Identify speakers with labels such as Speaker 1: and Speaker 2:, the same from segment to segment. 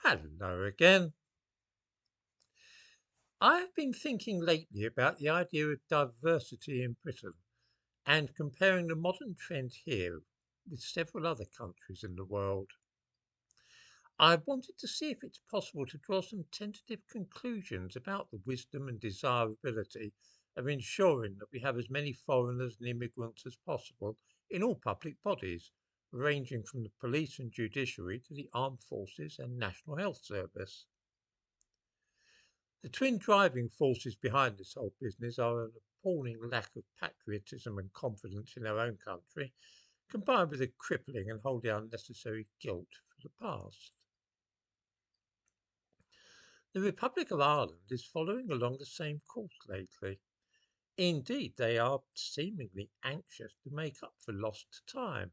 Speaker 1: Hello again. I have been thinking lately about the idea of diversity in Britain and comparing the modern trend here with several other countries in the world. I wanted to see if it's possible to draw some tentative conclusions about the wisdom and desirability of ensuring that we have as many foreigners and immigrants as possible in all public bodies, ranging from the police and judiciary to the armed forces and National Health Service. The twin driving forces behind this whole business are an appalling lack of patriotism and confidence in our own country, combined with a crippling and wholly unnecessary guilt for the past. The Republic of Ireland is following along the same course lately. Indeed, they are seemingly anxious to make up for lost time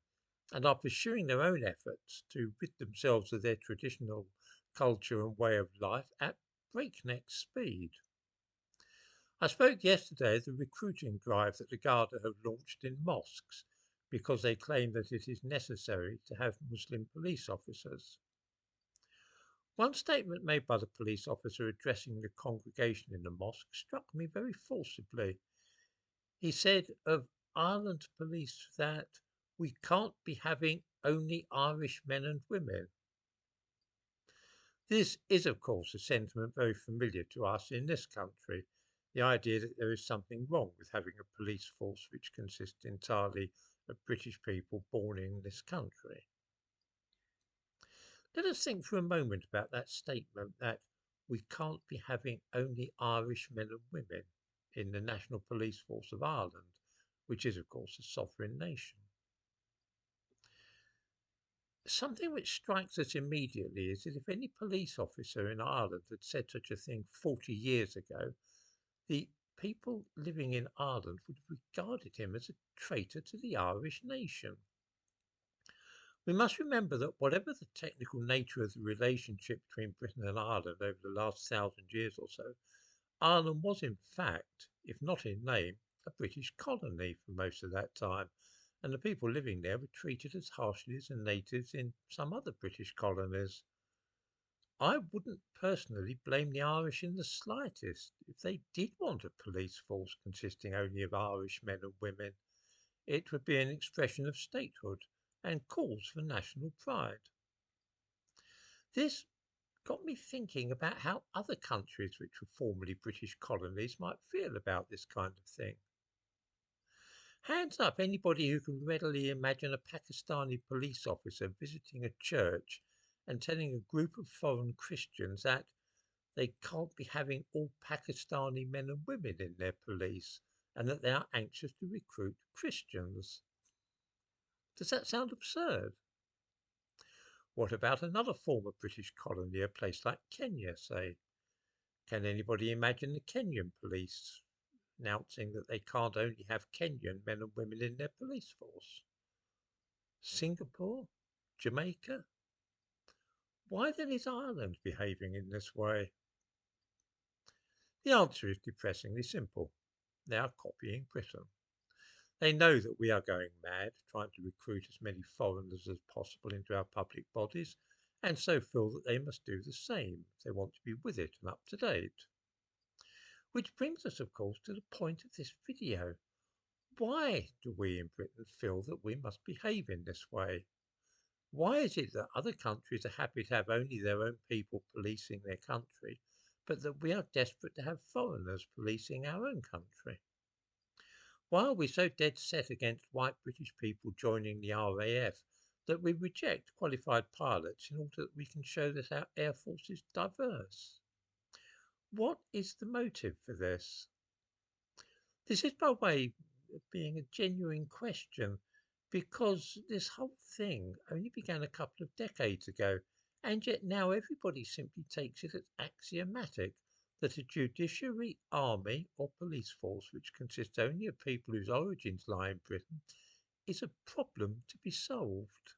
Speaker 1: and are pursuing their own efforts to rid themselves of their traditional culture and way of life at breakneck speed. I spoke yesterday of the recruiting drive that the Garda have launched in mosques because they claim that it is necessary to have Muslim police officers. One statement made by the police officer addressing the congregation in the mosque struck me very forcibly. He said of Ireland police that we can't be having only Irish men and women. This is, of course, a sentiment very familiar to us in this country. The idea that there is something wrong with having a police force which consists entirely of British people born in this country. Let us think for a moment about that statement that we can't be having only Irish men and women in the National Police Force of Ireland, which is, of course, a sovereign nation. Something which strikes us immediately is that if any police officer in Ireland had said such a thing 40 years ago, the people living in Ireland would have regarded him as a traitor to the Irish nation. We must remember that whatever the technical nature of the relationship between Britain and Ireland over the last 1,000 years or so, Ireland was in fact, if not in name, a British colony for most of that time, and the people living there were treated as harshly as the natives in some other British colonies. I wouldn't personally blame the Irish in the slightest if they did want a police force consisting only of Irish men and women. It would be an expression of statehood and cause for national pride. This got me thinking about how other countries which were formerly British colonies might feel about this kind of thing. Hands up anybody who can readily imagine a Pakistani police officer visiting a church and telling a group of foreign Christians that they can't be having all Pakistani men and women in their police and that they are anxious to recruit Christians. Does that sound absurd? What about another former British colony, a place like Kenya, say? Can anybody imagine the Kenyan police announcing that they can't only have Kenyan men and women in their police force? Singapore? Jamaica? Why then is Ireland behaving in this way? The answer is depressingly simple. They are copying Britain. They know that we are going mad, trying to recruit as many foreigners as possible into our public bodies, and so feel that they must do the same if they want to be with it and up to date. Which brings us, of course, to the point of this video. Why do we in Britain feel that we must behave in this way? Why is it that other countries are happy to have only their own people policing their country, but that we are desperate to have foreigners policing our own country? Why are we so dead set against white British people joining the RAF that we reject qualified pilots in order that we can show that our air force is diverse? What is the motive for this? This is by way of being a genuine question because this whole thing only began a couple of decades ago, and yet now everybody simply takes it as axiomatic that a judiciary, army, or police force which consists only of people whose origins lie in Britain is a problem to be solved.